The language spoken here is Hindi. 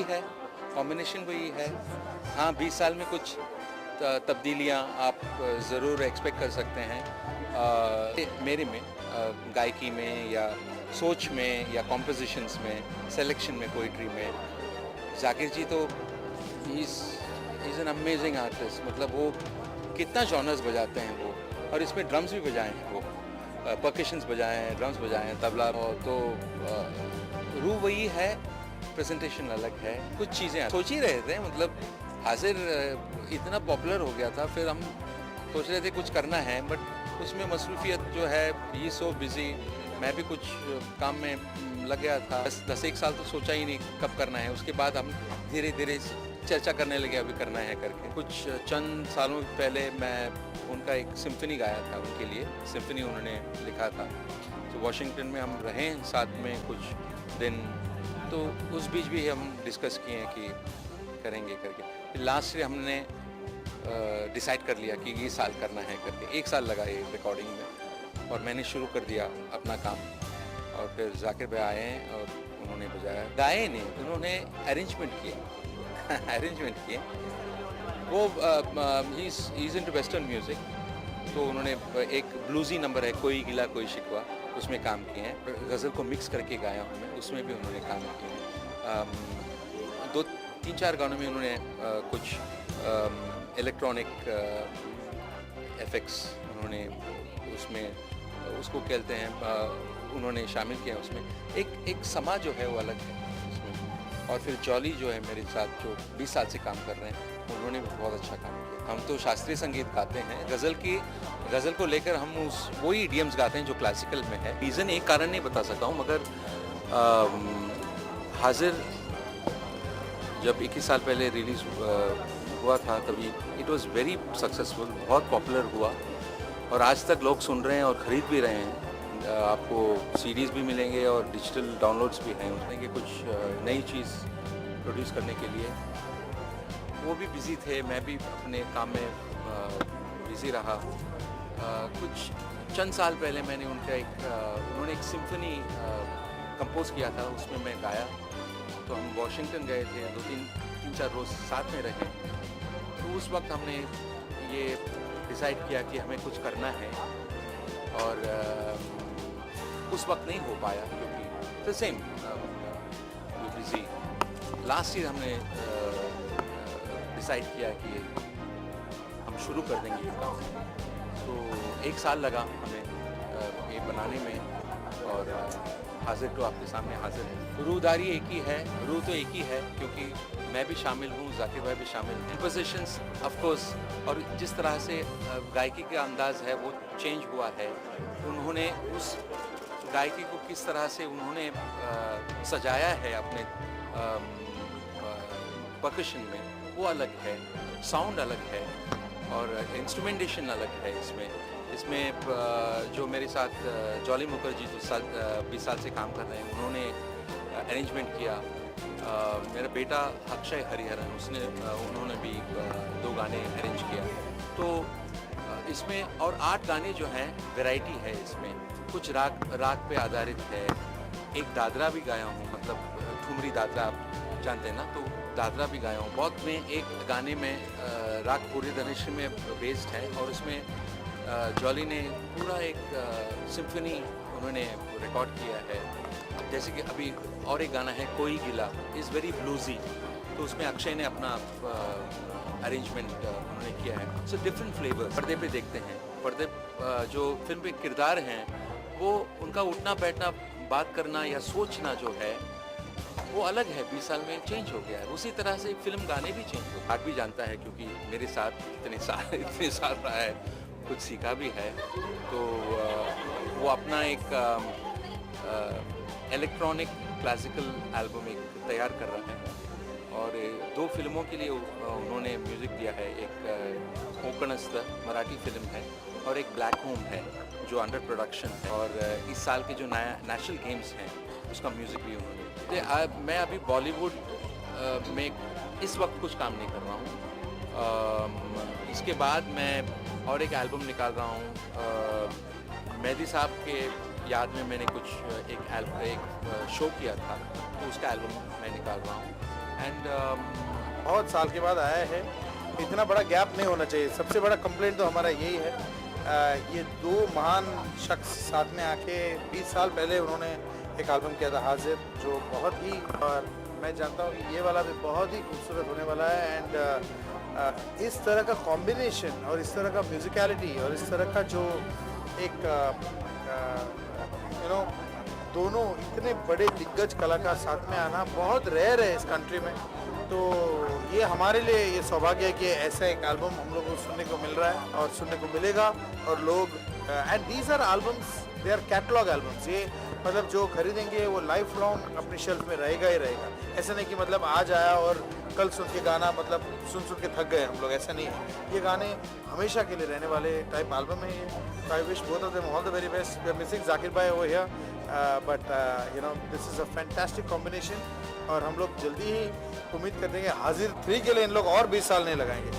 वही है, कॉम्बिनेशन वही है। हाँ, 20 साल में कुछ तब्दीलियाँ आप ज़रूर एक्सपेक्ट कर सकते हैं मेरे में, गायकी में या सोच में या कॉम्पोजिशंस में, सिलेक्शन में, पोइट्री में। जाकिर जी तो इज़ एन अमेजिंग आर्टिस्ट। मतलब वो कितना जॉनर्स बजाते हैं वो, और इसमें ड्रम्स भी बजाए हैं वो, परकशंस बजाए हैं, ड्रम्स बजाए हैं, तबला। तो रूह वही है, प्रेजेंटेशन अलग है। कुछ चीज़ें सोच ही रहे थे, मतलब हाजिर इतना पॉपुलर हो गया था, फिर हम सोच रहे थे कुछ करना है, बट उसमें मसरूफियत जो है, ये सो बिज़ी, मैं भी कुछ काम में लग गया था। 10 साल तो सोचा ही नहीं कब करना है। उसके बाद हम धीरे धीरे चर्चा करने लगे अभी करना है करके। कुछ चंद सालों पहले मैं उनका एक सिम्फनी गाया था उनके लिए, सिम्फनी उन्होंने लिखा था। तो वॉशिंगटन में हम रहे साथ में कुछ दिन, तो उस बीच भी हम डिस्कस किए हैं कि करेंगे करके। फिर लास्ट ईयर हमने डिसाइड कर लिया कि ये साल करना है करके। 1 साल लगा ये रिकॉर्डिंग में, और मैंने शुरू कर दिया अपना काम। और फिर जाकिर भाई आए और उन्होंने बजाया, गाए नहीं, उन्होंने अरेंजमेंट किए अरेंजमेंट किए। वो he is into western music, तो उन्होंने एक ब्लूजी नंबर है, कोई गिला कोई शिकवा, उसमें काम किए हैं। गज़ल को मिक्स करके गाया हूँ मैं, उसमें भी उन्होंने काम किए हैं। 2-3-4 गानों में उन्होंने कुछ इलेक्ट्रॉनिक इफ़ेक्ट्स उन्होंने उसमें, उसको कहते हैं, उन्होंने शामिल किया उसमें। एक समा जो है वो अलग है उसमें। और फिर जॉली जो है मेरे साथ, जो 20 साल से काम कर रहे हैं, उन्होंने भी बहुत अच्छा काम किया। हम तो शास्त्रीय संगीत गाते हैं, गज़ल को लेकर हम वही इडियम्स गाते हैं जो क्लासिकल में है। रीज़न एक कारण नहीं बता सकता हूँ, मगर हाजिर जब 21 साल पहले रिलीज़ हुआ था, तभी इट वाज़ वेरी सक्सेसफुल, बहुत पॉपुलर हुआ, और आज तक लोग सुन रहे हैं और ख़रीद भी रहे हैं। आपको सीडीज़ भी मिलेंगे और डिजिटल डाउनलोड्स भी हैं उसमें, कि कुछ नई चीज़ प्रोड्यूस करने के लिए। वो भी बिज़ी थे, मैं भी अपने काम में बिज़ी रहा। कुछ चंद साल पहले मैंने उन्होंने एक सिम्फनी कंपोज किया था, उसमें मैं गाया। तो हम वॉशिंगटन गए थे, 2-3-4 रोज़ साथ में रहे। तो उस वक्त हमने ये डिसाइड किया कि हमें कुछ करना है, और उस वक्त नहीं हो पाया क्योंकि the same busy. Last year हमने डिसाइड किया कि हम शुरू कर देंगे ये काम। तो 1 साल लगा हमें ये बनाने में, और हाजिर तो आपके सामने हाजिर है। रूहदारी एक ही है, रूह तो एक ही है, क्योंकि मैं भी शामिल हूँ, जाकिर भाई भी शामिल हैं। कंपोजिशंस ऑफ कोर्स, और जिस तरह से गायकी का अंदाज है वो चेंज हुआ है। उन्होंने उस गायकी को किस तरह से उन्होंने सजाया है अपने परकशन में, वो अलग है, साउंड अलग है, और इंस्ट्रूमेंटेशन अलग है इसमें जो मेरे साथ जॉली मुखर्जी जो 20 साल से काम कर रहे हैं, उन्होंने अरेंजमेंट किया। मेरा बेटा अक्षय हरिहरन, उन्होंने भी 2 गाने अरेंज किया। तो इसमें और 8 गाने जो हैं, वैरायटी है इसमें, कुछ राग पे आधारित है। एक दादरा भी गाया हूँ, मतलब ठुमरी दादरा आप जानते हैं ना, तो दादरा भी गाया हूँ। बहुत में एक गाने में राग पूरी धनुष में बेस्ड है, और उसमें जॉली ने पूरा एक सिम्फनी उन्होंने रिकॉर्ड किया है। जैसे कि अभी और एक गाना है कोई गिला, इज़ वेरी ब्लूजी, तो उसमें अक्षय ने अपना अरेंजमेंट उन्होंने किया है। सो डिफरेंट फ्लेवर पर्दे पे देखते हैं। पर्दे जो फिल्म पे किरदार हैं, वो उनका उठना बैठना, बात करना या सोचना जो है, वो अलग है। 20 साल में चेंज हो गया है। उसी तरह से फिल्म गाने भी चेंज हो। आप भी जानता है, क्योंकि मेरे साथ इतने साल रहा है, कुछ सीखा भी है। तो वो अपना एक इलेक्ट्रॉनिक क्लासिकल एल्बम एक तैयार कर रहा है, और 2 फिल्मों के लिए उन्होंने म्यूज़िक दिया है। एक कोकणस्थ मराठी फिल्म है, और एक ब्लैक होम है जो अंडर प्रोडक्शन है। और इस साल के जो नया नेशनल गेम्स हैं, उसका म्यूज़िक भी उन्होंने। मैं अभी बॉलीवुड में इस वक्त कुछ काम नहीं कर रहा हूँ। इसके बाद मैं और एक एल्बम निकाल रहा हूँ। मेहदी साहब के याद में मैंने एक शो किया था, तो उसका एल्बम मैं निकाल रहा हूँ। एंड बहुत साल के बाद आया है, इतना बड़ा गैप नहीं होना चाहिए। सबसे बड़ा कंप्लेंट तो हमारा यही है। ये दो महान शख्स साथ में आके 20 साल पहले उन्होंने एक एल्बम किया था हाजिर, जो बहुत ही, और मैं जानता हूँ कि ये वाला भी बहुत ही खूबसूरत होने वाला है। एंड इस तरह का कॉम्बिनेशन और इस तरह का म्यूजिकलिटी और इस तरह का जो एक दोनों इतने बड़े दिग्गज कलाकार साथ में आना बहुत रेयर है इस कंट्री में। तो ये हमारे लिए ये सौभाग्य है कि ऐसा एक एल्बम हम लोगों को सुनने को मिल रहा है और सुनने को मिलेगा। और लोग and these are albums, they are catalogue albums. ये मतलब जो खरीदेंगे वो लाइफ लॉन्ग अपनी शेल्फ में रहेगा ही रहेगा। ऐसा नहीं कि मतलब आज आया और कल सुन के गाना मतलब सुन के थक गए हम लोग, ऐसा नहीं है। ये गाने हमेशा के लिए रहने वाले टाइप एल्बम है ये। I wish both of them all the very best. We are missing Zakir भाई over here, but this is a fantastic combination. और हम लोग जल्दी ही उम्मीद करते हैं कि हाजिर 3 के लिए इन लोग और 20 साल नहीं लगाएंगे।